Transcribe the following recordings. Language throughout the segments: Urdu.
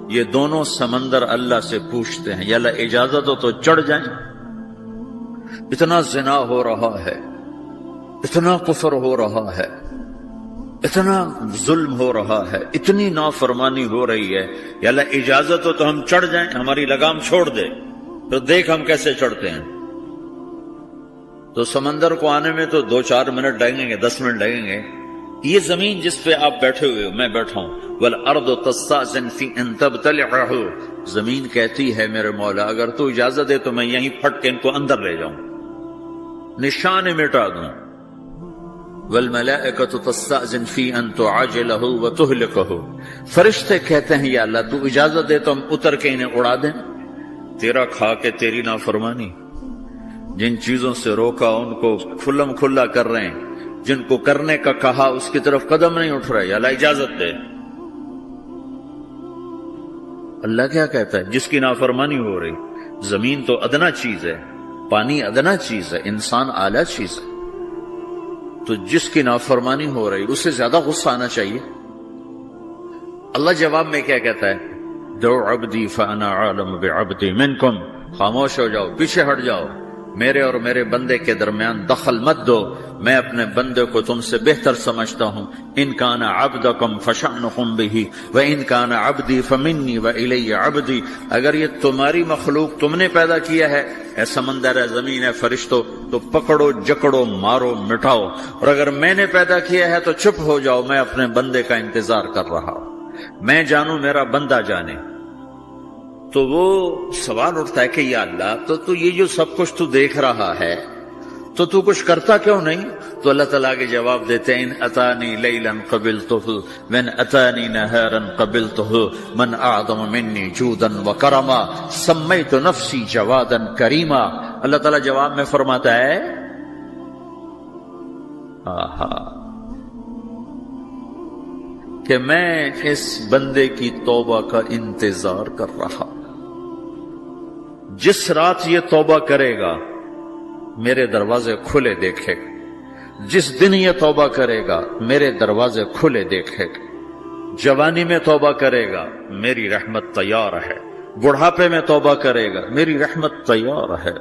یہ دونوں سمندر اللہ سے پوچھتے ہیں، یا اللہ اجازت ہو تو چڑھ جائیں۔ اتنا زنا ہو رہا ہے، اتنا کفر ہو رہا ہے، اتنا ظلم ہو رہا ہے، اتنی نافرمانی ہو رہی ہے، یا اللہ اجازت ہو تو ہم چڑھ جائیں، ہماری لگام چھوڑ دے، تو دیکھ ہم کیسے چڑھتے ہیں۔ تو سمندر کو آنے میں تو 2-4 منٹ لگیں گے، 10 منٹ لگیں گے۔ یہ زمین جس پہ آپ بیٹھے ہوئے ہو، میں بیٹھا ہوں، وَالْأَرْضُ تَسْتَأْذِنُ فِي أَن تَبْتَلِعَهُ، زمین کہتی ہے میرے مولا اگر تو اجازت دے تو میں یہیں پھٹ کے ان کو اندر لے جاؤں، نشان مٹا دوں۔ وَالْمَلَائِكَةُ تَسْتَأْذِنُ فِي أَن تُعَاجِلَهُ وَتُهْلِكَهُ، فرشتے کہتے ہیں یا اللہ تو اجازت دے تو ہم اتر کے انہیں اڑا دیں۔ تیرا کھا کے تیری نافرمانی، جن چیزوں سے روکا ان کو کھلم کھلا کر رہے ہیں، جن کو کرنے کا کہا اس کی طرف قدم نہیں اٹھ رہے، یا اللہ اجازت دے۔ اللہ کیا کہتا ہے؟ جس کی نافرمانی ہو رہی، زمین تو ادنا چیز ہے، پانی ادنا چیز ہے، انسان اعلیٰ چیز ہے، تو جس کی نافرمانی ہو رہی اس سے زیادہ غصہ آنا چاہیے۔ اللہ جواب میں کیا کہتا ہے؟ دو عبدی فانا عالم بعبدی منکم، خاموش ہو جاؤ، پیچھے ہٹ جاؤ، میرے اور میرے بندے کے درمیان دخل مت دو، میں اپنے بندے کو تم سے بہتر سمجھتا ہوں۔ ان کان عبدکم فشأنکم بہ وان کان عبدی فمنی والی عبدی، اگر یہ تمہاری مخلوق تم نے پیدا کیا ہے، اے سمندر ہے، زمین ہے، فرشتوں، تو پکڑو جکڑو مارو مٹاؤ، اور اگر میں نے پیدا کیا ہے تو چپ ہو جاؤ، میں اپنے بندے کا انتظار کر رہا ہوں، میں جانوں میرا بندہ جانے۔ تو وہ سوال اٹھتا ہے کہ یا اللہ تو یہ جو سب کچھ تو دیکھ رہا ہے تو کچھ کرتا کیوں نہیں؟ تو اللہ تعالیٰ کے جواب دیتے ہیں، ان اتانی لیلا قبلتہ من اتانی نہارا قبلتہ من اعظم منی جودا وکرما سمیت نفسی جوادا کریما۔ اللہ تعالیٰ جواب میں فرماتا ہے کہ میں اس بندے کی توبہ کا انتظار کر رہا، جس رات یہ توبہ کرے گا میرے دروازے کھلے دیکھے گا، جس دن یہ توبہ کرے گا میرے دروازے کھلے دیکھے گا، جوانی میں توبہ کرے گا میری رحمت تیار ہے، بڑھاپے میں توبہ کرے گا میری رحمت تیار ہے۔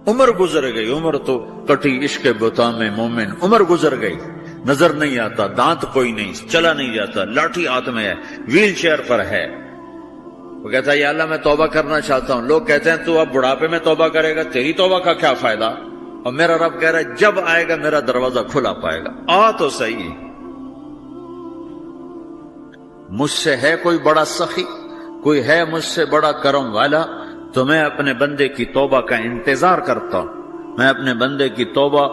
عمر گزر گئی، عمر تو کٹی عشق بتا میں مومن، عمر گزر گئی، نظر نہیں آتا، دانت کوئی نہیں، چلا نہیں جاتا، لاٹھی ہاتھ میں ہے، ویل چیئر پر ہے۔ وہ کہتا ہے یا اللہ میں توبہ کرنا چاہتا ہوں۔ لوگ کہتے ہیں تو اب بڑھاپے میں توبہ کرے گا، تیری توبہ کا کیا فائدہ؟ اور میرا رب کہہ رہا ہے جب آئے گا میرا دروازہ کھلا پائے گا، آ تو صحیح۔ مجھ سے ہے کوئی بڑا سخی، کوئی ہے مجھ سے بڑا کرم والا، تو میں اپنے بندے کی توبہ کا انتظار کرتا ہوں۔ میں اپنے بندے کی توبہ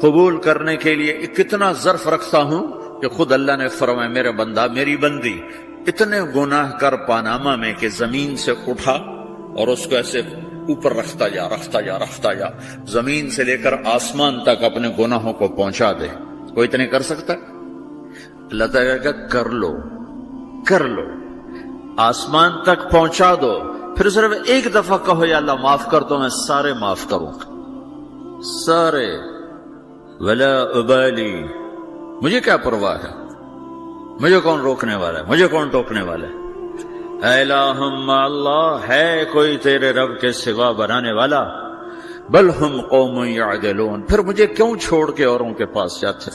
قبول کرنے کے لیے کتنا ظرف رکھتا ہوں کہ خود اللہ نے فرمایا میرے بندہ میری بندی اتنے گناہ کر پاناما میں کہ زمین سے اٹھا اور اس کو ایسے اوپر رکھتا جا، زمین سے لے کر آسمان تک اپنے گناہوں کو پہنچا دے۔ کوئی اتنے کر سکتا ہے؟ اللہ تعالیٰ کہ کر لو، آسمان تک پہنچا دو، پھر صرف ایک دفعہ کہو یا اللہ معاف کر دو، میں سارے معاف کروں گا، سارے، ولا ابالی، مجھے کیا پرواہ ہے، مجھے کون روکنے والا ہے، مجھے کون ٹوکنے والا ہے۔ اے الہم اللہ، ہے کوئی تیرے رب کے سوا بنانے والا؟ بل ہم قوم یعدلون، پھر مجھے کیوں چھوڑ کے اوروں کے پاس جاتے؟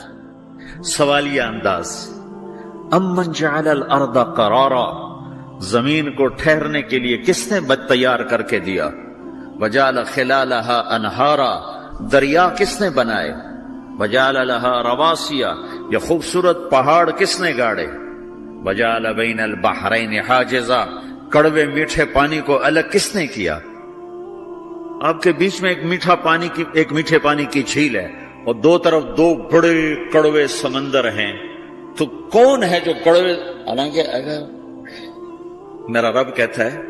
سوالیہ انداز۔ امن جعل الارض قرارا، زمین کو ٹھہرنے کے لیے کس نے تیار کر کے دیا؟ وجعل خلالہا انہارا، دریا کس نے بنائے؟ وجعل لها رواسیا، یہ خوبصورت پہاڑ کس نے گاڑے؟ وجعل بین البحرین حاجزا، کڑوے میٹھے پانی کو الگ کس نے کیا؟ آپ کے بیچ میں ایک میٹھے پانی کی جھیل ہے اور دو طرف دو بڑے کڑوے سمندر ہیں، تو کون ہے جو کڑوے؟ حالانکہ میرا رب کہتا ہے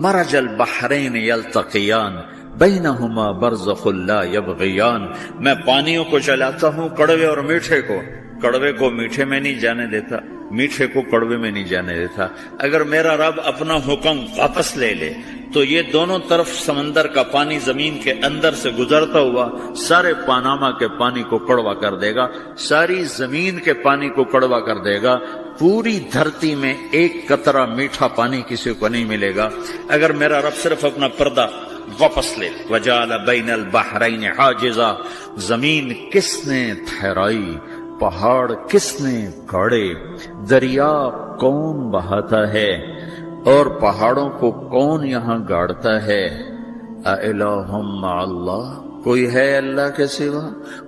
مرج البحرین یلتقیان بینہما برزخ لا یبغیان، میں پانیوں کو چلاتا ہوں، کڑوے اور میٹھے کو، کڑوے کو میٹھے میں نہیں جانے دیتا، میٹھے کو کڑوے میں نہیں جانے دیتا۔ اگر میرا رب اپنا حکم واپس لے لے تو یہ دونوں طرف سمندر کا پانی زمین کے اندر سے گزرتا ہوا سارے پاناما کے پانی کو کڑوا کر دے گا، ساری زمین کے پانی کو کڑوا کر دے گا، پوری دھرتی میں ایک قطرہ میٹھا پانی کسی کو نہیں ملے گا اگر میرا رب صرف اپنا پردہ واپس لے. وجعل بین البحرین حاجزا، زمین کس نے ٹھہرائی، پہاڑ کس نے گاڑے، دریا کون بہاتا ہے اور پہاڑوں کو کون یہاں گاڑتا ہے. اِلٰہٌ مع اللہ، کوئی ہے اللہ کے سوا،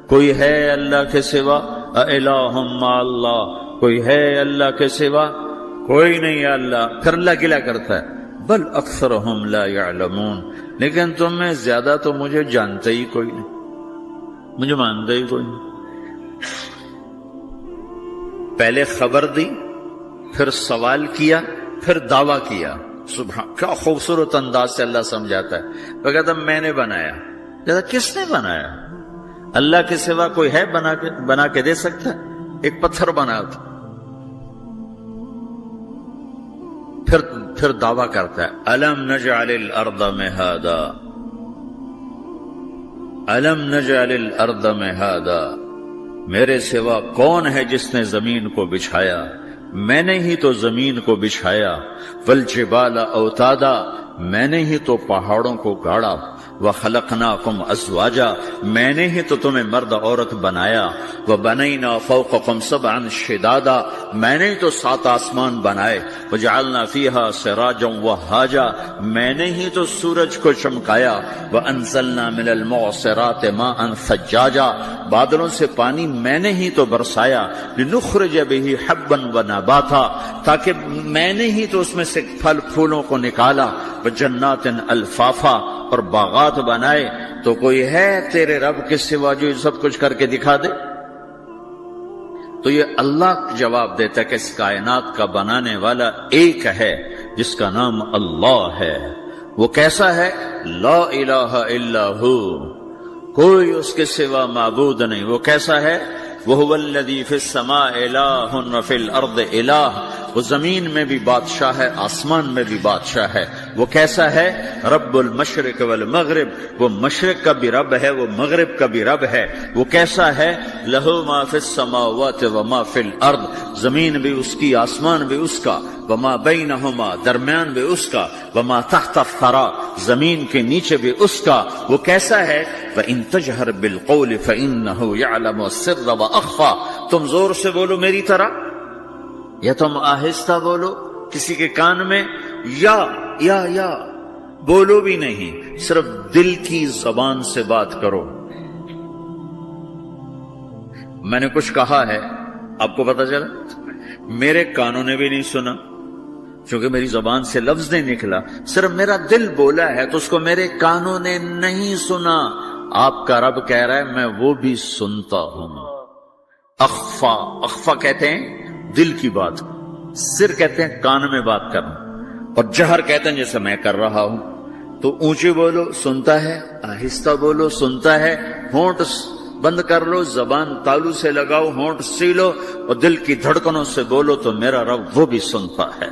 کوئی ہے اللہ کے سوا. اِلٰہٌ مع اللہ، کوئی ہے اللہ کے سوا، کوئی نہیں ہے اللہ. پھر اللہ گلہ کرتا ہے بل اکثرہم لا یعلمون، لیکن تم میں زیادہ تو مجھے جانتے ہی کوئی نہیں، مجھے مانتے ہی کوئی نہیں. پہلے خبر دی، پھر سوال کیا، پھر دعویٰ کیا. سبحان، کیا خوبصورت انداز سے اللہ سمجھاتا ہے. وہ کہتا میں نے بنایا. کہتا کس نے بنایا؟ اللہ کے سوا کوئی ہے بنا کے دے سکتا ہے؟ ایک پتھر بنا تھا. پھر دعویٰ کرتا ہے الم نجعل الارض مہادا، الم نجعل الارض مہادا، میرے سوا کون ہے جس نے زمین کو بچھایا؟ میں نے ہی تو زمین کو بچھایا. والجبال اوتادا، میں نے ہی تو پہاڑوں کو گاڑا. وخلقناکم ازواجا، میں نے ہی تو تمہیں مرد عورت بنایا. وبنینا فوقکم سبعا شدادا، میں نے ہی تو 7 آسمان بنائے. وجعلنا فیہا سراجا وہاجا، میں نے ہی تو سورج کو چمکایا. وانزلنا من المعصرات ماء ثجاجا، بادلوں سے پانی میں نے ہی تو برسایا. لنخرج به حبا ونباتا، تاکہ میں نے ہی تو اس میں سے پھل پھولوں کو نکالا. وجنات الفافا، اور باغات بنائے. تو کوئی ہے تیرے رب کے سوا جو سب کچھ کر کے دکھا دے؟ تو یہ اللہ جواب دیتا ہے کہ اس کائنات کا بنانے والا ایک ہے جس کا نام اللہ ہے. وہ کیسا ہے؟ لا الہ الا ہو، کوئی اس کے سوا معبود نہیں. وہ کیسا ہے؟ وَهُوَ الَّذِي فِي السَّمَاءِ إِلَٰهٌ وَفِي الْأَرْضِ إِلَٰهٌ، وہ زمین میں بھی بادشاہ ہے، آسمان میں بھی بادشاہ ہے. وہ کیسا ہے؟ رب المشرق والمغرب، وہ مشرق کا بھی رب ہے، وہ مغرب کا بھی رب ہے. وہ کیسا ہے؟ لَهُ مَا فِي السَّمَاوَاتِ وَمَا فِي الْأَرْضِ، زمین بھی اس کی، آسمان بھی اس کا. وَمَا بَيْنَهُمَا، درمیان بھی اس کا. وَمَا تَحْتَ الثَّرَىٰ، زمین کے نیچے بھی اس کا. وہ کیسا ہے؟ وَإِن تَجْهَرْ بِالْقَوْلِ فَإِنَّهُ يَعْلَمُ السِّرَّ وَأَخْفَىٰ، تم زور سے بولو میری طرح، یا تم آہستہ بولو کسی کے کان میں، یا بولو بھی نہیں، صرف دل کی زبان سے بات کرو. میں نے کچھ کہا ہے، آپ کو پتا چلا؟ میرے کانوں نے بھی نہیں سنا کیونکہ میری زبان سے لفظ نہیں نکلا. صرف میرا دل بولا ہے تو اس کو میرے کانوں نے نہیں سنا. آپ کا رب کہہ رہا ہے میں وہ بھی سنتا ہوں. اخفا کہتے ہیں دل کی بات، سر کہتے ہیں کان میں بات کرنا، اور جہر کہتے ہیں جیسے میں کر رہا ہوں. تو اونچی بولو سنتا ہے، آہستہ بولو سنتا ہے. ہونٹ بند کر لو، زبان تالو سے لگاؤ، ہونٹ سیلو اور دل کی دھڑکنوں سے بولو تو میرا رب وہ بھی سنتا ہے.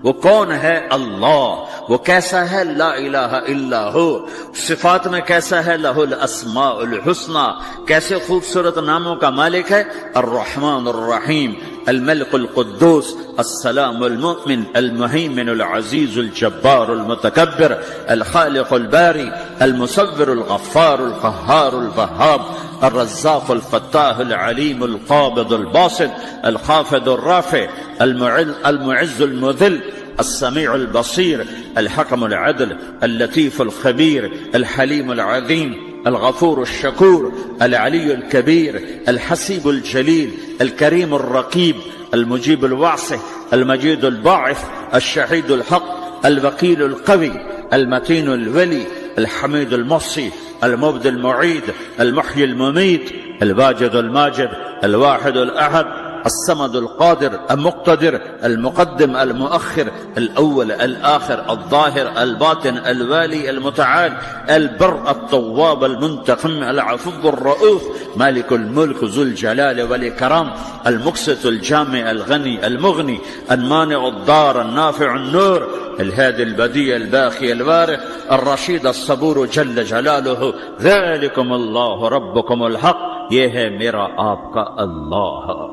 وہ کون ہے؟ اللہ. وہ کیسا ہے؟ لا الہ الا ہو. صفات میں کیسا ہے؟ لہ الاسماء الحسنى، کیسے خوبصورت ناموں کا مالک ہے. الرحمن الرحیم، الملك القدوس، السلام المؤمن، المهيمن العزيز الجبار المتكبر، الخالق الباري، المصور الغفار القهار الوهاب، الرزاق الفتاح العليم القابض الباسط، الخافض الرافع، المعز المذل، السميع البصير، الحكم العدل، اللطيف الخبير، الحليم العظيم، الغفور الشكور، العلي الكبير، الحسيب الجليل، الكريم الرقيب، المجيب الواسع، المجيد الباعث، الشهيد الحق، الوكيل القوي، المتين الولي، الحميد المحصي، المبدي المعيد، المحيي المميت، الواجد الماجد، الواحد الأحد، الصمد القادر المقتدر، المقدم المؤخر، الأول الآخر، الظاهر الباطن، الوالي المتعال، البر التواب المنتقم، العفو الرؤوف، مالك الملك ذو الجلال والإكرام، المقسط الجامع الغني المغني، المانع الضار النافع النور، الهادي البديع الباقي الوارث، الرشيد الصبور جل جلاله. ذلكم الله ربكم الحق، یہ ہے میرا آپ کا اللہ.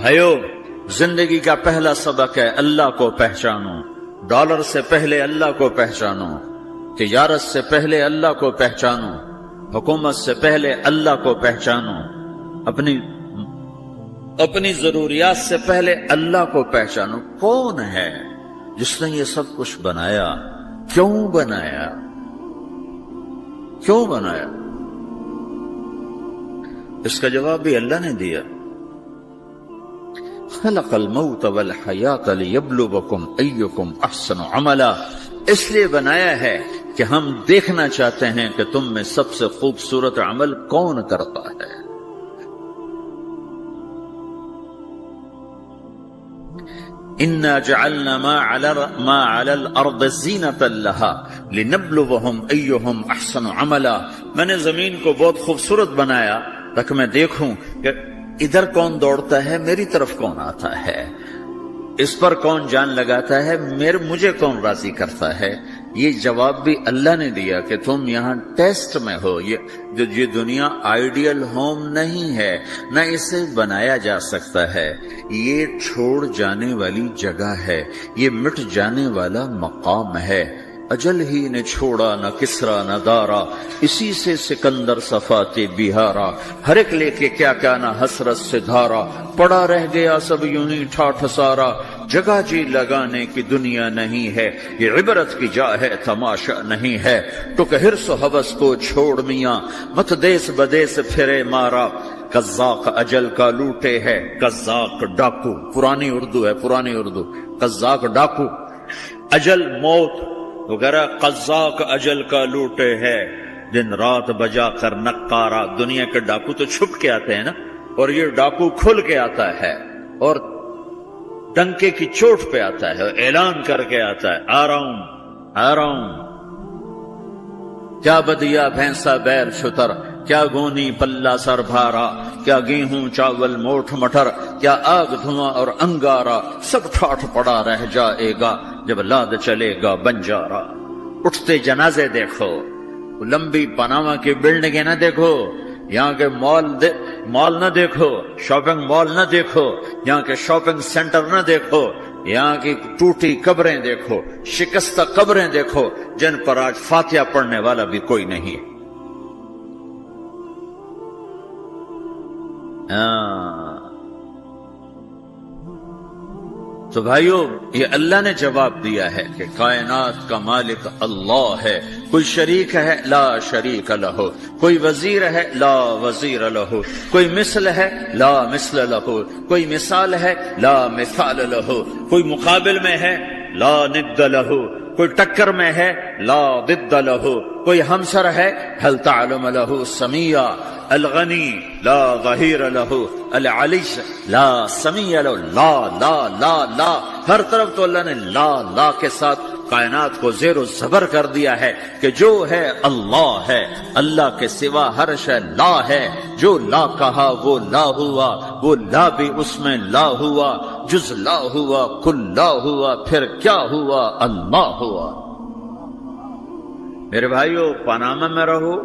بھائیو، زندگی کا پہلا سبق ہے اللہ کو پہچانو۔ ڈالر سے پہلے اللہ کو پہچانو، تجارت سے پہلے اللہ کو پہچانو، حکومت سے پہلے اللہ کو پہچانو، اپنی ضروریات سے پہلے اللہ کو پہچانو۔ کون ہے جس نے یہ سب کچھ بنایا؟ کیوں بنایا؟ کیوں بنایا؟ اس کا جواب بھی اللہ نے دیا۔ خلق الموت والحیات لیبلوکم ایکم احسن عملا، اس لیے بنایا ہے کہ ہم دیکھنا چاہتے ہیں کہ تم میں سب سے خوبصورت عمل کون کرتا ہے۔ انا جعلنا ما علی الارض زینۃ لها لنبلوہم ایہم احسن عملا، میں نے زمین کو بہت خوبصورت بنایا تاکہ میں دیکھوں کہ ادھر کون دوڑتا ہے، میری طرف کون آتا ہے، اس پر کون جان لگاتا ہے، مجھے کون راضی کرتا ہے۔ یہ جواب بھی اللہ نے دیا کہ تم یہاں ٹیسٹ میں ہو۔ یہ دنیا آئیڈیل ہوم نہیں ہے، نہ اسے بنایا جا سکتا ہے، یہ چھوڑ جانے والی جگہ ہے، یہ مٹ جانے والا مقام ہے۔ اجل ہی نے چھوڑا نہ کسرا نہ دارا، اسی سے سکندر صفاتے بہارا، ہر ایک لے کے کیا کیا نہ حسرت سے دھارا، پڑا رہ گیا سب یوں ہی ٹھاٹھ سارا، جگہ جی لگانے کی دنیا نہیں ہے، یہ عبرت کی جا ہے تماشا نہیں ہے، ٹک حرص و ہوس کو چھوڑ میاں، مت دیس بدیس پھرے مارا، قزاق اجل کا لوٹے ہے، قزاق ڈاکو، پرانی اردو ہے، پرانی اردو، قزاق ڈاکو، اجل موت وغیرہ، قزاق اجل کا لوٹے ہے، دن رات بجا کر نقارا۔ دنیا کے ڈاکو تو چھپ کے آتے ہیں نا، اور یہ ڈاکو کھل کے آتا ہے اور ڈنکے کی چوٹ پہ آتا ہے، اعلان کر کے آتا ہے، آ رہا ہوں آ رہا ہوں۔ کیا بدیا بھینسا بیر چھتر، کیا گونی پلہ سر بھارا، کیا گیہوں چاول موٹھ مٹر، کیا آگ دھواں اور انگارا، سب ٹھاٹھ پڑا رہ جائے گا جب لاد چلے گا بنجارا۔ اٹھتے جنازے دیکھو، لمبی پاناما کی بلڈنگیں نہ دیکھو، یہاں کے مال نہ دیکھو، شاپنگ مال نہ دیکھو، یہاں کے شاپنگ سینٹر نہ دیکھو، یہاں کی ٹوٹی قبریں دیکھو، شکستہ قبریں دیکھو جن پر آج فاتحہ پڑھنے والا بھی کوئی نہیں ہے۔ تو بھائیو، یہ اللہ نے جواب دیا ہے کہ کائنات کا مالک اللہ ہے، کوئی شریک ہے لا شریک لہ، کوئی وزیر ہے لا وزیر لہ، کوئی مثل ہے لا مثل لہ، کوئی مثال ہے لا مثال لہ، کوئی مقابل میں ہے لا ند لہ، کوئی ٹکر میں ہے لا ضد لہ، کوئی ہمسر ہے هل تعلم لہ سمیہ، الغنی لا ظہیر لہ، العلی لا سمیع لہ، لا لا لا لا، ہر طرف تو اللہ نے لا لا کے ساتھ کائنات کو زیر و زبر کر دیا ہے کہ جو ہے اللہ ہے، اللہ کے سوا ہر شے لا ہے، جو لا کہا وہ لا ہوا، وہ لا بھی اس میں لا ہوا، جز لا ہوا کل لا ہوا، پھر کیا ہوا؟ اللہ ہوا۔ میرے بھائیو، پاناما میں رہو،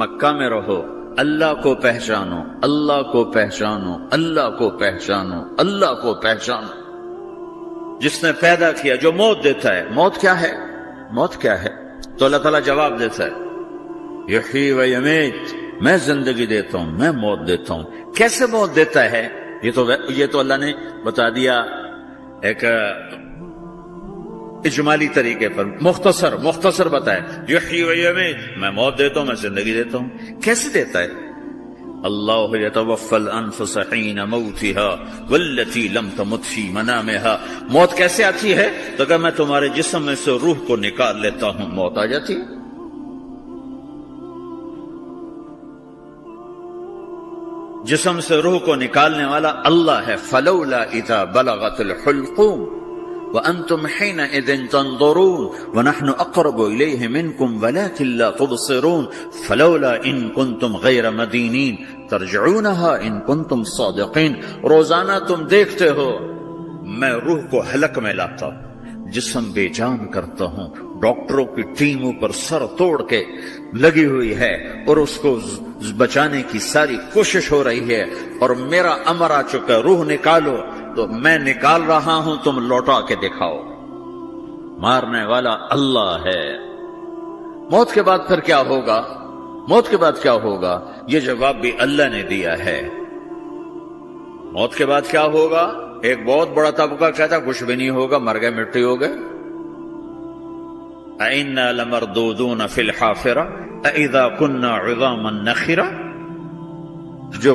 مکہ میں رہو، اللہ کو پہچانو، اللہ کو پہچانو، اللہ کو پہچانو، اللہ کو پہچانو۔ جس نے پیدا کیا، جو موت دیتا ہے، موت کیا ہے؟ موت کیا ہے؟ تو اللہ تعالیٰ جواب دیتا ہے، یحیی و یمیت، میں زندگی دیتا ہوں، میں موت دیتا ہوں۔ کیسے موت دیتا ہے؟ یہ تو اللہ نے بتا دیا ایک اجمالی طریقے پر، مختصر بتائے، یحیی و یمیت، میں موت دیتا ہوں، میں زندگی دیتا ہوں۔ کیسے دیتا ہے؟ اللہ یتوفی الانفس حین موتها والتی لم تمت فی منامها۔ موت کیسے آتی ہے؟ تو کہ میں تمہارے جسم میں سے روح کو نکال لیتا ہوں، موت آ جاتی ہے۔ جسم سے روح کو نکالنے والا اللہ ہے۔ فلولا اذا بلغت الحلقوم وانتم حينئذ تنظرون ونحن اقرب اليه منكم ولكن لا تبصرون فلولا ان كنتم غير مدينين ترجعونها ان كنتم صادقين۔ روزانہ تم دیکھتے ہو میں روح کو حلق میں لاتا ہوں، جسم بے جان کرتا ہوں، ڈاکٹروں کی ٹیم اوپر سر توڑ کے لگی ہوئی ہے اور اس کو بچانے کی ساری کوشش ہو رہی ہے اور میرا امر آ چکا، روح نکالو، تو میں نکال رہا ہوں، تم لوٹا کے دکھاؤ۔ مارنے والا اللہ ہے۔ موت کے بعد پھر کیا ہوگا؟ موت کے بعد کیا ہوگا؟ یہ جواب بھی اللہ نے دیا ہے۔ موت کے بعد کیا ہوگا؟ ایک بہت بڑا طبقہ کہتا کچھ بھی نہیں ہوگا، مر گئے، مٹی ہو گئے۔ اَإِنَّا لَمَرْدُودُونَ فِي الْحَافِرَةِ اَإِذَا كُنَّا عِظَامًا نَخِرَةً۔ جو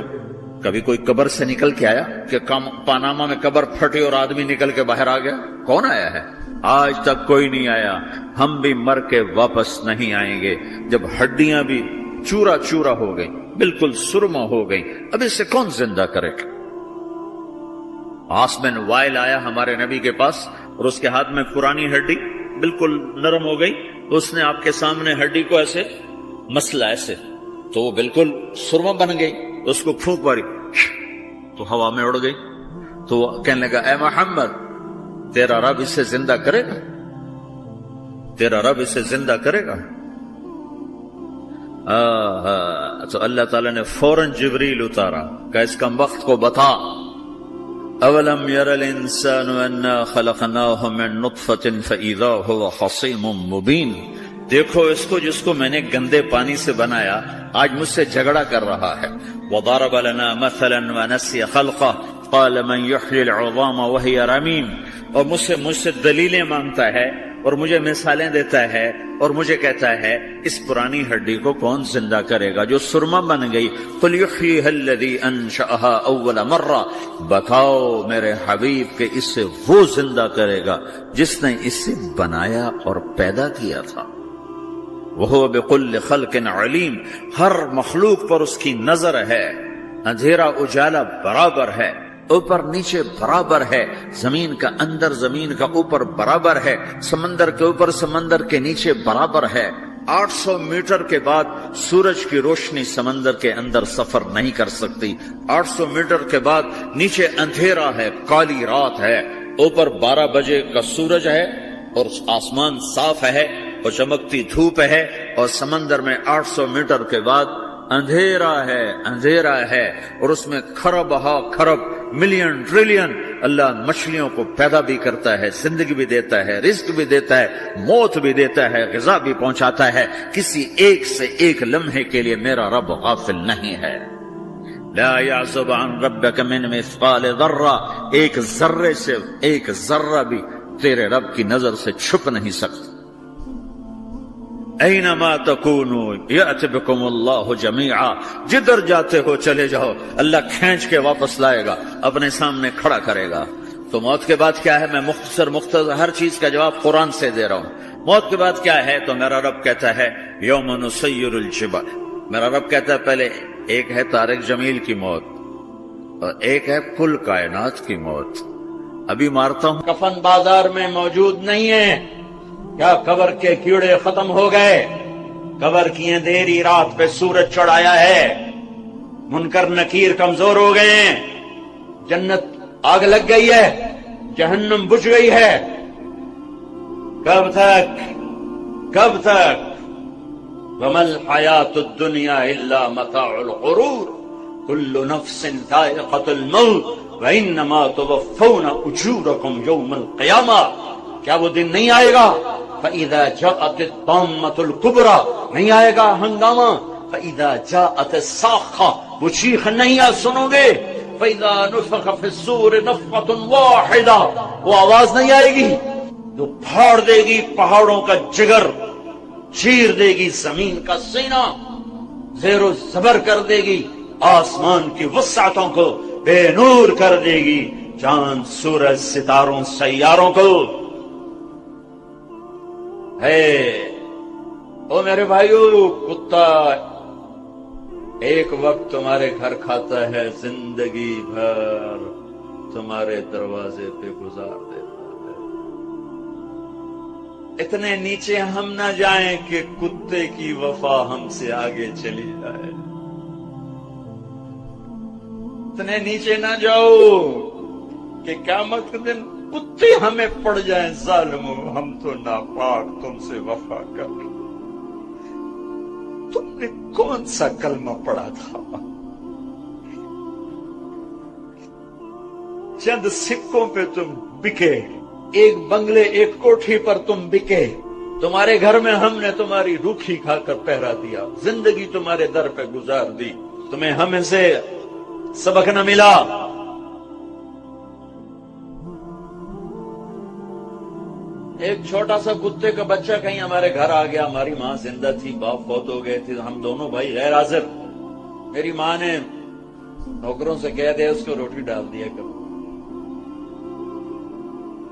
کبھی کوئی قبر سے نکل کے آیا کہ پاناما میں قبر پھٹی اور آدمی نکل کے باہر آ گیا؟ کون آیا ہے؟ آج تک کوئی نہیں آیا۔ ہم بھی مر کے واپس نہیں آئیں گے۔ جب ہڈیاں بھی چورا چورا ہو گئی، بالکل سرما ہو گئی، اب اسے کون زندہ کرے؟ عاص بن وائل آیا ہمارے نبی کے پاس اور اس کے ہاتھ میں پرانی ہڈی بالکل نرم ہو گئی، اس نے آپ کے سامنے ہڈی کو ایسے مسلا ایسے، تو وہ بالکل سرما بن گئی، اس کو پھونک ماری تو ہوا میں اڑ گئی۔ تو وہ کہنے لگا اے محمد، تیرا رب اسے زندہ کرے گا؟ تیرا رب اسے زندہ کرے گا؟ تو اللہ تعالیٰ نے فوراً جبریل اتارا کہ اس کا وقت کو بتا۔ اولم یر الانسان انا خلقناہ من نطفۃ فاذا هو خصیم مبین۔ دیکھو اس کو جس کو میں نے گندے پانی سے بنایا، آج مجھ سے جھگڑا کر رہا ہے۔ وضرب لنا مثلا ونسی خلقہ قال من یحیی العظام وہی رمیم۔ اور مجھ سے دلیلیں مانگتا ہے اور مجھے مثالیں دیتا ہے اور مجھے کہتا ہے اس پرانی ہڈی کو کون زندہ کرے گا جو سرما بن گئی؟ قل یحییھا الذی انشأھا اول مرہ۔ بتاؤ میرے حبیب کہ اس سے وہ زندہ کرے گا جس نے اسے بنایا اور پیدا کیا تھا۔ وہو بکل خلق علیم۔ ہر مخلوق پر اس کی نظر ہے، اندھیرا اجالا برابر ہے، اوپر نیچے برابر ہے، زمین کا اندر زمین کا اوپر برابر ہے، سمندر کے اوپر سمندر کے نیچے برابر ہے۔ 800 میٹر کے بعد سورج کی روشنی سمندر کے اندر سفر نہیں کر سکتی۔ 800 میٹر کے بعد نیچے اندھیرا ہے، کالی رات ہے، اوپر 12 بجے کا سورج ہے اور آسمان صاف ہے اور چمکتی دھوپ ہے، اور سمندر میں 800 میٹر کے بعد اندھیرا ہے اور اس میں کھرب ہا کھرب ملین ٹریلین اللہ مچھلیوں کو پیدا بھی کرتا ہے، زندگی بھی دیتا ہے، رزق بھی دیتا ہے، موت بھی دیتا ہے، غذا بھی پہنچاتا ہے۔ کسی ایک سے ایک لمحے کے لیے میرا رب غافل نہیں ہے۔ لا يعزب عن ربك من مثقال ذرہ، ایک ذرے سے ایک ذرہ بھی تیرے رب کی نظر سے چھپ نہیں سکتا۔ اینما تکونوا یأت بکم اللہ جمیعا، جدھر جاتے ہو چلے جاؤ، اللہ کھینچ کے واپس لائے گا، اپنے سامنے کھڑا کرے گا۔ تو موت کے بعد کیا ہے؟ میں مختصر ہر چیز کا جواب قرآن سے دے رہا ہوں۔ موت کے بعد کیا ہے؟ تو میرا رب کہتا ہے یوم نسیر الجبال۔ میرا رب کہتا ہے پہلے ایک ہے طارق جمیل کی موت اور ایک ہے کل کائنات کی موت۔ ابھی مارتا ہوں، کفن بازار میں موجود نہیں ہے۔ کیا قبر کے کیڑے ختم ہو گئے؟ قبر کی اندھیری رات پہ سورج چڑھایا ہے، منکر نکیر کمزور ہو گئے ہیں، جنت آگ لگ گئی ہے، جہنم بجھ گئی ہے۔ کب تک وَمَا الْحَيَاةُ الدُّنْيَا إِلَّا مَتَاعُ الْغُرُورِ كُلُّ نَفْسٍ ذَائِقَةُ الْمَوْتِ وَإِنَّمَا تُوَفَّوْنَ أُجُورَكُمْ يَوْمَ الْقِيَامَةِ۔ کیا وہ دن نہیں آئے گا؟ فَإِذَا جَاءَتِ الطَّامَّةُ الْكُبْرَى، نہیں آئے گا ہنگامہ؟ فَإِذَا جَاءَتِ الصَّاخَّةُ، وہ چیخ نہیں سنو گے؟ فَإِذَا نُفِخَ فِي الصُّورِ نَفْخَةٌ وَاحِدَةٌ، وہ آواز نہیں آئے گی جو پھاڑ دے گی پہاڑوں کا جگر، چیر دے گی زمین کا سینہ، زیر و زبر کر دے گی آسمان کی وسعتوں کو، بے نور کر دے گی چاند سورج ستاروں سیاروں کو۔ ہے او میرے بھائیو، کتا ایک وقت تمہارے گھر کھاتا ہے، زندگی بھر تمہارے دروازے پہ گزار دیتا ہے۔ اتنے نیچے ہم نہ جائیں کہ کتے کی وفا ہم سے آگے چلی جائے، اتنے نیچے نہ جاؤ کہ قیامت کے دن کتے ہمیں پڑ جائیں، ظالموں ہم تو ناپاک تم سے وفا کر، تم نے کون سا کلمہ پڑھا تھا؟ چند سکوں پہ تم بکے، ایک بنگلے ایک کوٹھی پر تم بکے، تمہارے گھر میں ہم نے تمہاری روکھی کھا کر پہرا دیا، زندگی تمہارے در پہ گزار دی، تمہیں ہمیں سے سبق نہ ملا۔ ایک چھوٹا سا کتے کا بچہ کہیں ہمارے گھر آ گیا، ہماری ماں زندہ تھی، باپ فوت ہو گئے تھے، ہم دونوں بھائی غیر حاضر، میری ماں نے نوکروں سے کہہ دیا اس کو روٹی ڈال دیا کرو،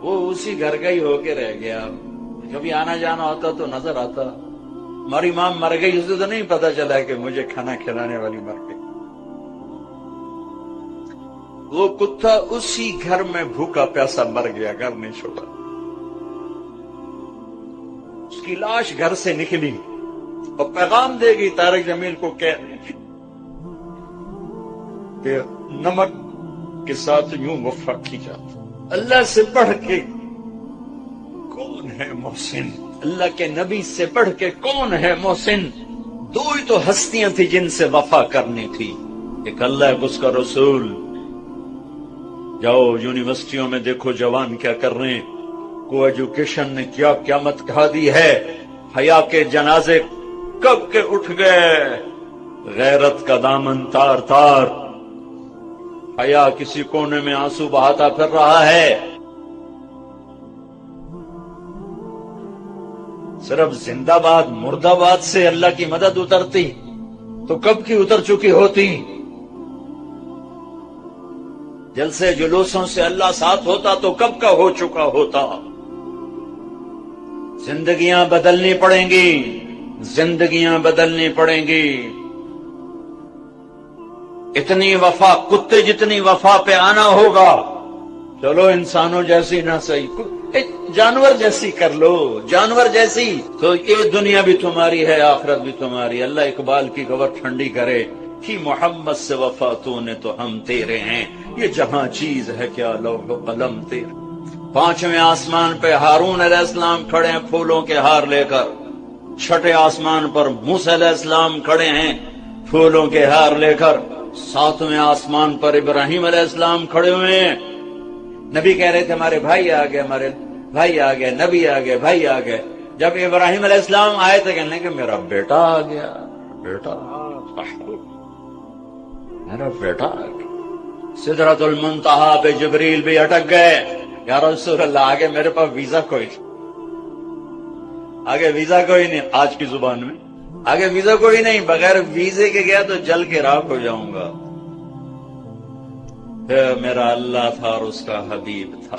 وہ اسی گھر کا ہی ہو کے رہ گیا، کبھی آنا جانا ہوتا تو نظر آتا، ہماری ماں مر گئی، اسے تو نہیں پتا چلا کہ مجھے کھانا کھلانے والی مر گئی۔ وہ کتا اسی گھر میں بھوکا پیاسا مر گیا، گھر نہیں چھوڑا، اس کی لاش گھر سے نکلی اور پیغام دے گی طارق جمیل کو کہ نمک کے ساتھ یوں وفا کی جاتی، اللہ سے بڑھ کے کون ہے محسن، اللہ کے نبی سے بڑھ کے کون ہے محسن؟ دو ہی تو ہستیاں تھی جن سے وفا کرنی تھی، ایک اللہ ایک اس کا رسول۔ جاؤ یونیورسٹیوں میں دیکھو جوان کیا کر رہے ہیں، کو ایجوکیشن نے کیا قیامت کھا دی ہے، حیا کے جنازے کب کے اٹھ گئے، غیرت کا دامن تار تار، حیا کسی کونے میں آنسو بہاتا پھر رہا ہے، صرف زندہ باد مردہ باد سے اللہ کی مدد اترتی تو کب کی اتر چکی ہوتی، جلسے جلوسوں سے اللہ ساتھ ہوتا تو کب کا ہو چکا ہوتا۔ زندگیاں بدلنی پڑیں گی، زندگیاں بدلنی پڑیں گی، اتنی وفا کتے جتنی وفا پہ آنا ہوگا، چلو انسانوں جیسی نہ صحیح، جانور جیسی کر لو، جانور جیسی، تو یہ دنیا بھی تمہاری ہے آخرت بھی تمہاری۔ اللہ اقبال کی خبر ٹھنڈی کرے کہ محمد سے وفا تو نے تو ہم تیرے ہیں، یہ جہاں چیز ہے کیا لوح و قلم تیرے۔ پانچویں آسمان پہ ہارون علیہ السلام کھڑے ہیں پھولوں کے ہار لے کر، چھٹے آسمان پر موسیٰ علیہ السلام کھڑے ہیں پھولوں کے ہار لے کر، ساتویں آسمان پر ابراہیم علیہ السلام کھڑے ہوئے ہیں۔ نبی کہہ رہے تھے ہمارے بھائی آ گئے، ہمارے بھائی آ گئے، نبی آ گئے، بھائی آ گئے۔ جب ابراہیم علیہ السلام آئے تو کہنے کہ میرا بیٹا آ گیا، بیٹا میرا بیٹا آ گیا۔ سدرۃ المنتہا پہ جبریل بھی اٹک گئے، یا رسول اللہ آگے میرے پاس ویزا کوئی نہیں، آگے ویزا کوئی نہیں، آج کی زبان میں آگے ویزا کوئی نہیں، بغیر ویزے کے گیا تو جل کے راکھ ہو جاؤں گا۔ میرا اللہ تھا اور اس کا حبیب تھا،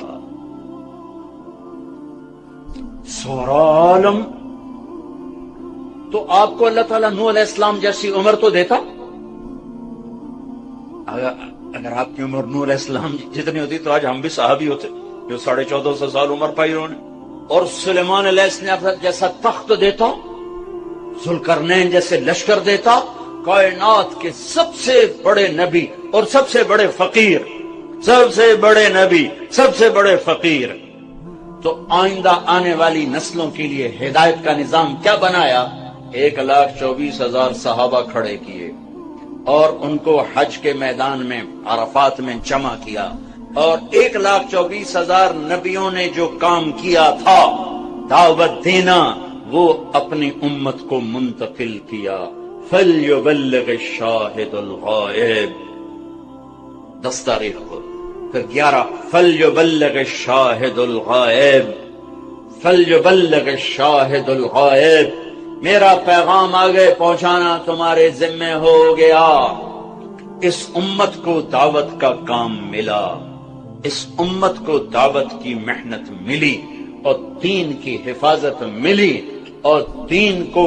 سورا عالم۔ تو آپ کو اللہ تعالیٰ نوح علیہ السلام جیسی عمر تو دیتا، اگر آپ کی عمر نوح علیہ السلام جتنی ہوتی تو آج ہم بھی صحابی ہوتے، جو 1450 سال عمر پائی انہوں نے۔ اور سلیمان علیہ السلام جیسا تخت دیتا، ذوالقرنین جیسے لشکر دیتا، کائنات کے سب سے بڑے نبی اور سب سے بڑے فقیر، سب سے بڑے نبی سب سے بڑے فقیر، تو آئندہ آنے والی نسلوں کے لیے ہدایت کا نظام کیا بنایا؟ 1,24,000 صحابہ کھڑے کیے اور ان کو حج کے میدان میں عرفات میں جمع کیا، اور 1,24,000 نبیوں نے جو کام کیا تھا دعوت دینا، وہ اپنی امت کو منتقل کیا۔ فَلْيُبَلِّغِ الشَّاهِدُ الْغَائِبَ 10 تاریخ کو، پھر 11 فَلْيُبَلِّغِ الشَّاهِدُ الْغَائِبَ، فَلْيُبَلِّغِ الشَّاهِدُ الْغَائِبَ، میرا پیغام آگے پہنچانا تمہارے ذمہ ہو گیا۔ اس امت کو دعوت کا کام ملا، اس امت کو دعوت کی محنت ملی اور دین کی حفاظت ملی، اور دین کو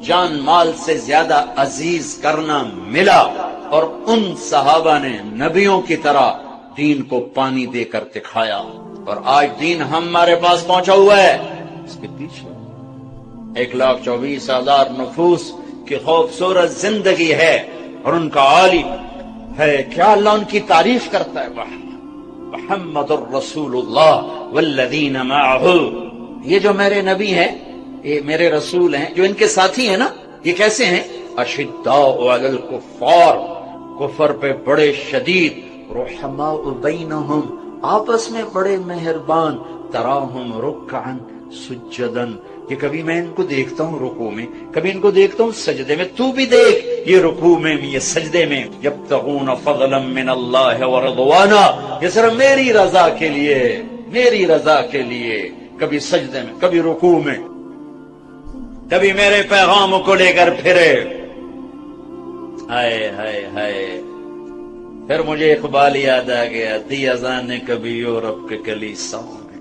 جان مال سے زیادہ عزیز کرنا ملا، اور ان صحابہ نے نبیوں کی طرح دین کو پانی دے کر دکھایا، اور آج دین ہمارے پاس پہنچا ہوا ہے۔ اس کے پیچھے 1,24,000 نفوس کی خوبصورت زندگی ہے، اور ان کا عالم ہے کیا اللہ ان کی تعریف کرتا ہے، محمد الرسول اللہ والذین معہ، یہ جو میرے نبی ہیں، یہ میرے رسول ہیں، جو ان کے ساتھی ہیں نا، یہ کیسے ہیں؟ اشداء علی الکفار، کفر پہ بڑے شدید، رحماء بینہم، آپس میں بڑے مہربان، تراہم رکعا سجدا، کہ کبھی میں ان کو دیکھتا ہوں رکوع میں، کبھی ان کو دیکھتا ہوں سجدے میں، تو بھی دیکھ یہ رکوع میں یہ سجدے میں، یبتغون فضلا من اللہ ورضوانا، یہ صرف میری رضا کے لیے، میری رضا کے لیے، کبھی سجدے میں کبھی رکوع میں، کبھی میرے پیغام کو لے کر پھرے۔ ہائے ہائے ہائے، پھر مجھے اقبال یاد آ گیا، دی اذان کبھی یورپ کے کلیساؤں میں،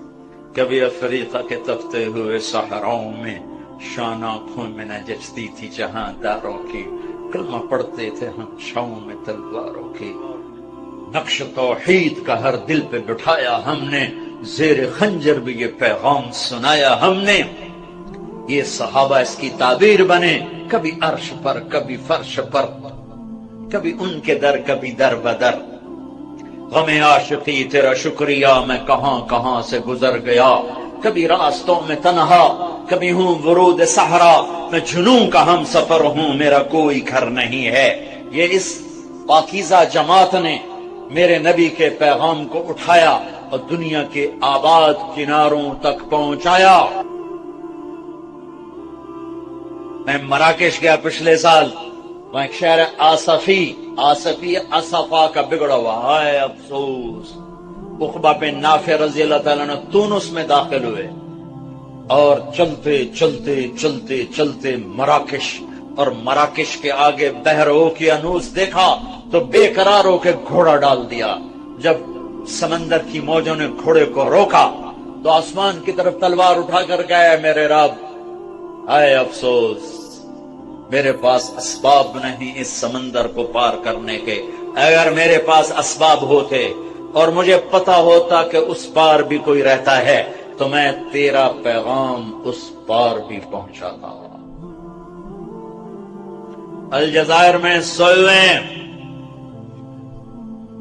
کبھی افریقہ کے تپتے ہوئے صحراؤں میں، شان آنکھوں میں نہ جچتی تھی جہاں داروں کی، کلمہ پڑھتے تھے ہم چھاؤں میں تلواروں کی، نقش توحید کا ہر دل پہ بٹھایا ہم نے، زیر خنجر بھی یہ پیغام سنایا ہم نے۔ یہ صحابہ اس کی تعبیر بنے، کبھی عرش پر کبھی فرش پر، کبھی ان کے در کبھی در بدر، غم عاشقی تیرا شکریہ میں کہاں کہاں سے گزر گیا، کبھی راستوں میں تنہا کبھی ہوں ورود صحرا، میں جنوں کا ہم سفر ہوں میرا کوئی گھر نہیں ہے۔ یہ اس پاکیزہ جماعت نے میرے نبی کے پیغام کو اٹھایا اور دنیا کے آباد کناروں تک پہنچایا۔ میں مراکش گیا پچھلے سال، وہاں ایک شہر آصفی اصفا کا بگڑا ہوا، ہائے افسوس، عقبہ بن نافع رضی اللہ تعالیٰ عنہ تونس میں داخل ہوئے اور چلتے چلتے چلتے چلتے مراکش، اور مراکش کے آگے بحر اوقیانوس دیکھا تو بے قرار ہو کے گھوڑا ڈال دیا۔ جب سمندر کی موجوں نے گھوڑے کو روکا تو آسمان کی طرف تلوار اٹھا کر گیا، میرے رب ہائے افسوس، میرے پاس اسباب نہیں اس سمندر کو پار کرنے کے، اگر میرے پاس اسباب ہوتے اور مجھے پتا ہوتا کہ اس پار بھی کوئی رہتا ہے تو میں تیرا پیغام اس پار بھی پہنچاتا۔ الجزائر میں سوئے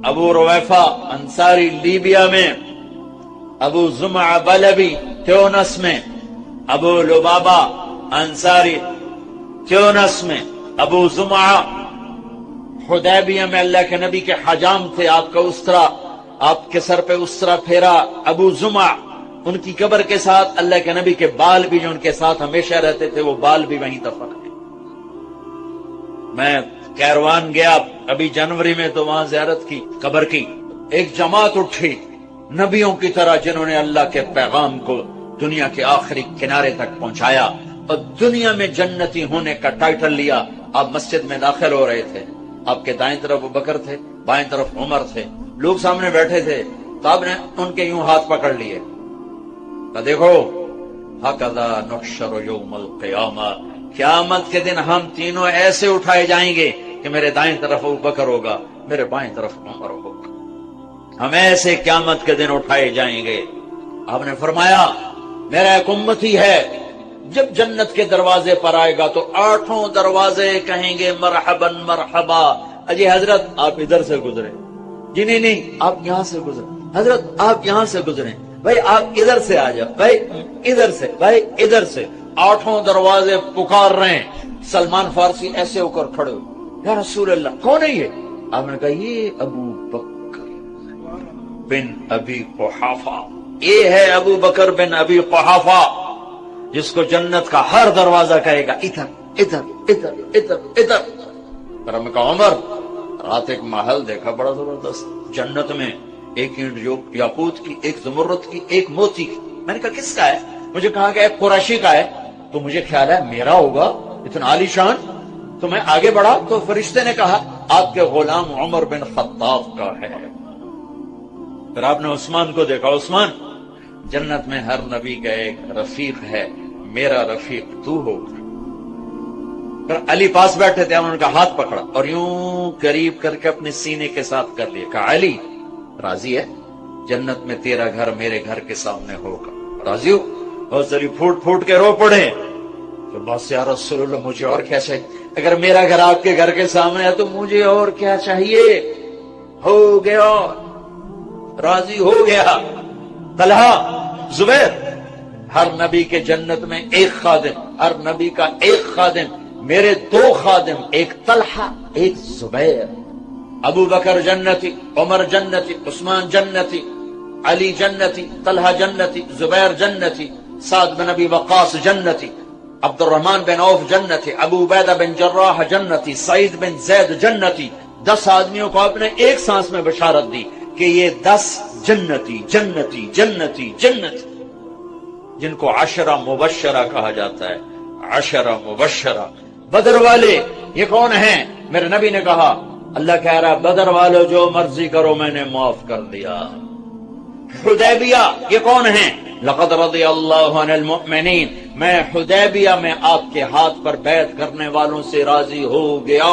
ابو رویفہ انصاری لیبیا میں، ابو زمع بلبی تیونس میں، ابو لبابہ انصاری تیونس میں، ابو زمع حدیبیہ میں اللہ کے نبی کے حجام تھے، آپ کا اسرا، آپ کے سر پہ اسرا پھیرا ابو زمع، ان کی قبر کے ساتھ اللہ کے نبی کے بال بھی جو ان کے ساتھ ہمیشہ رہتے تھے وہ بال بھی وہیں دفن ہیں۔ میں کیروان گیا ابھی جنوری میں تو وہاں زیارت کی قبر کی، ایک جماعت اٹھی نبیوں کی طرح جنہوں نے اللہ کے پیغام کو دنیا کے آخری کنارے تک پہنچایا اور دنیا میں جنتی ہونے کا ٹائٹل لیا۔ آپ مسجد میں داخل ہو رہے تھے، آپ کے دائیں طرف ابو بکر تھے، بائیں طرف عمر تھے، لوگ سامنے بیٹھے تھے، تو آپ نے ان کے یوں ہاتھ پکڑ لیے، تو دیکھو ہکذا نحشر یوم القیامہ، قیامت کے دن ہم تینوں ایسے اٹھائے جائیں گے کہ میرے دائیں طرف ابو بکر ہوگا، میرے بائیں طرف عمر ہوگا، ہم ایسے قیامت کے دن اٹھائے جائیں گے۔ آپ نے فرمایا میرا ایک امتی ہے، جب جنت کے دروازے پر آئے گا تو 8 دروازے کہیں گے مرحبا مرحبا، اجی حضرت آپ ادھر سے گزرے، جی نہیں آپ یہاں سے گزرے، حضرت آپ یہاں سے گزرے، بھائی آپ ادھر سے آ جاؤ، بھائی ادھر سے، بھائی ادھر سے، 8 دروازے پکار رہے ہیں۔ سلمان فارسی ایسے ہو کر کھڑے ہو، یا رسول اللہ کون ہے یہ؟ آپ نے کہا یہ ابو بکر بن ابی قحافہ، یہ ہے ابو بکر بن ابی قحافہ جس کو جنت کا ہر دروازہ کہے گا ادھر ادھر ادھر ادھر ادھر۔ پھر ہم نے کہا عمر، رات ایک محل دیکھا بڑا زبردست، جنت میں ایک اینٹ یاقوت کی، ایک زمرد کی، ایک موتی کی۔ میں نے کہا کس کا ہے؟ مجھے کہا کہ ایک قریشی کا ہے، تو مجھے خیال ہے میرا ہوگا، اتنا عالی شان۔ تو میں آگے بڑھا تو فرشتے نے کہا آپ کے غلام عمر بن خطاب کا ہے۔ پھر آپ نے عثمان کو دیکھا، عثمان جنت میں ہر نبی کا ایک رفیق ہے، میرا رفیق تو ہوگا۔ پھر علی پاس بیٹھے تھے، انہوں نے کہا ہاتھ پکڑا اور یوں قریب کر کے اپنے سینے کے ساتھ کر لیا، کہا علی راضی ہے؟ جنت میں تیرا گھر میرے گھر کے سامنے ہوگا، راضی ہو؟ اور ذری پھوٹ پھوٹ کے رو پڑے کہ بس یا رسول اللہ مجھے اور کیا چاہیے، اگر میرا گھر آپ کے گھر کے سامنے ہے تو مجھے اور کیا چاہیے؟ ہو گیا، راضی ہو گیا۔ طلحہ، زبیر، ہر نبی کے جنت میں ایک خادم، ہر نبی کا ایک خادم، میرے دو خادم، ایک طلحہ ایک زبیر، ابو بکر جنتی، عمر جنتی، عثمان جنتی، علی جنتی، طلحہ جنتی، زبیر جنتی، سعد بن ابی وقاص جنتی، عبد الرحمن بن عوف جنتی، ابو عبیدہ بن جراح جنتی، سعید بن زید جنتی۔ 10 آدمیوں کو آپ نے ایک سانس میں بشارت دی کہ یہ 10 جنتی جنتی جنتی جنتی، جن کو 10 مبشرہ کہا جاتا ہے۔ 10 مبشرہ۔ بدر والے یہ کون ہیں؟ میرے نبی نے کہا، اللہ کہہ رہا بدر والو جو مرضی کرو میں نے معاف کر دیا۔ حدیبیہ یہ کون ہیں؟ لقد رضی اللہ عن المؤمنین، میں حدیبیہ میں آپ کے ہاتھ پر بیعت کرنے والوں سے راضی ہو گیا۔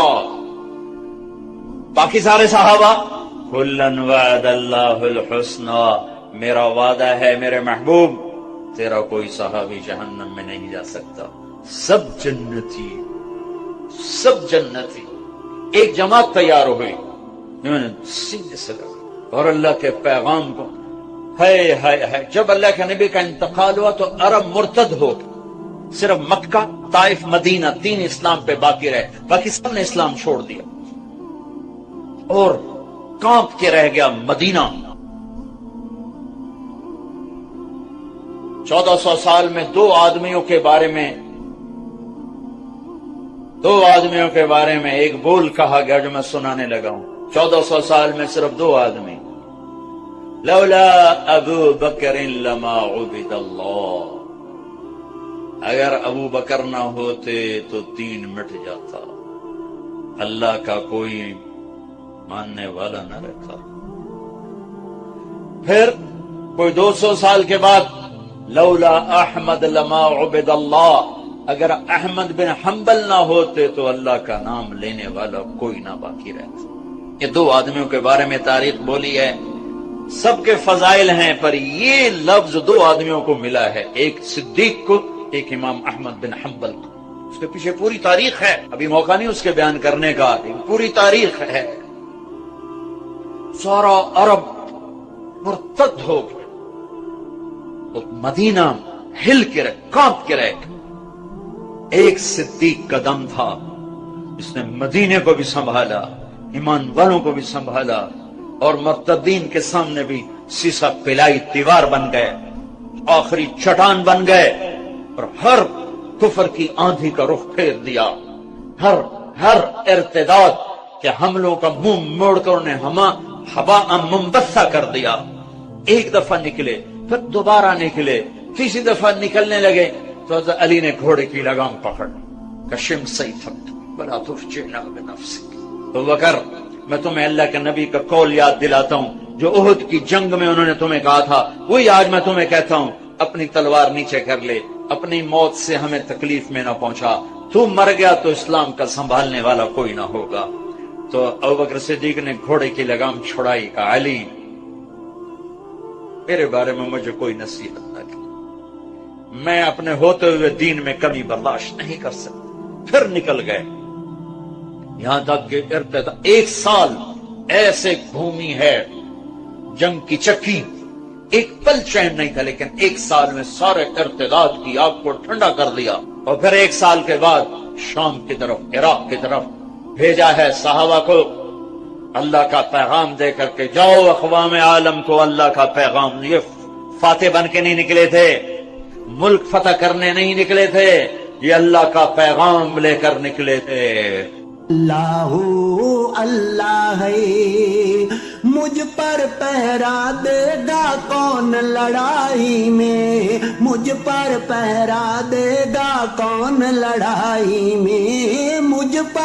باقی سارے صحابہ، کلن وعد اللہ الحسنى، میرا وعدہ ہے میرے محبوب تیرا کوئی صحابی جہنم میں نہیں جا سکتا، سب جنتی، سب جنتی۔ ایک جماعت تیار ہو گئی، انہوں نے سینے سے لگا اور اللہ کے پیغام کو ہے جب اللہ کے نبی کا انتقال ہوا تو عرب مرتد ہو گئے، صرف مکہ، طائف، مدینہ 3 اسلام پہ باقی رہے، باقی سب نے اسلام چھوڑ دیا اور کانپ کے رہ گیا مدینہ۔ 1400 سال میں 2 آدمیوں کے بارے میں ایک بول کہا گیا جو میں سنانے لگا ہوں۔ 1400 سال میں صرف 2 آدمی، لولا ابو بکر لما عبد اللہ، اگر ابو بکر نہ ہوتے تو دین مٹ جاتا، اللہ کا کوئی ماننے والا نہ رہتا۔ پھر کوئی 200 سال کے بعد، لولا احمد لما عبد اللہ، اگر احمد بن حنبل نہ ہوتے تو اللہ کا نام لینے والا کوئی نہ باقی رہتا۔ یہ 2 آدمیوں کے بارے میں تاریخ بولی ہے، سب کے فضائل ہیں، پر یہ لفظ 2 آدمیوں کو ملا ہے، ایک صدیق کو، ایک امام احمد بن حنبل کو۔ اس کے پیچھے پوری تاریخ ہے، ابھی موقع نہیں اس کے بیان کرنے کا، پوری تاریخ ہے۔ سارا عرب مرتد ہو گیا، مدینہ ہل کے رہ، کانپ کے رہ گیا۔ ایک صدیق کا دم تھا، اس نے مدینے کو بھی سنبھالا، ایمان والوں کو بھی سنبھالا، اور مرتدین کے سامنے بھی سیسا پلائی دیوار بن گئے، آخری چٹان بن گئے، اور ہر کفر کی آندھی کا رخ پھیر دیا، ہر ارتداد کے حملوں کا منہ موڑ کر انہیں ہوا منبثہ کر دیا۔ ایک دفعہ نکلے، پھر دوبارہ نکلے، تیسری دفعہ نکلنے لگے تو حضرت علی نے گھوڑے کی لگام پکڑ، کشم سیفک ولا تفجعنا بنفسک۔ تو بکر، میں تمہیں اللہ کے نبی کا قول یاد دلاتا ہوں جو احد کی جنگ میں انہوں نے تمہیں کہا تھا، وہی آج میں تمہیں کہتا ہوں، اپنی تلوار نیچے کر لے، اپنی موت سے ہمیں تکلیف میں نہ پہنچا، تو مر گیا تو اسلام کا سنبھالنے والا کوئی نہ ہوگا۔ تو ابوبکر صدیق نے گھوڑے کی لگام چھڑائی، کہا علی میرے بارے میں مجھے کوئی نصیحت نہ کی، میں اپنے ہوتے ہوئے دین میں کمی برداشت نہیں کر سکتا۔ پھر نکل گئے، یہاں تک کہ ارتداد 1 سال ایسے گھومی ہے جنگ کی چکی، ایک پل چین نہیں تھا، لیکن 1 سال میں سارے ارتداد کی آگ کو ٹھنڈا کر دیا۔ اور پھر 1 سال کے بعد شام کی طرف، عراق کی طرف بھیجا ہے صحابہ کو اللہ کا پیغام دے کر کے، جاؤ اقوام عالم کو اللہ کا پیغام۔ یہ فاتح بن کے نہیں نکلے تھے، ملک فتح کرنے نہیں نکلے تھے، یہ اللہ کا پیغام لے کر نکلے تھے۔ اللہ اللہ ہے، مجھ پر پہرا دے گا کون لڑائی میں، مجھ پر پہرا دے گا کون لڑائی میں، مجھ پر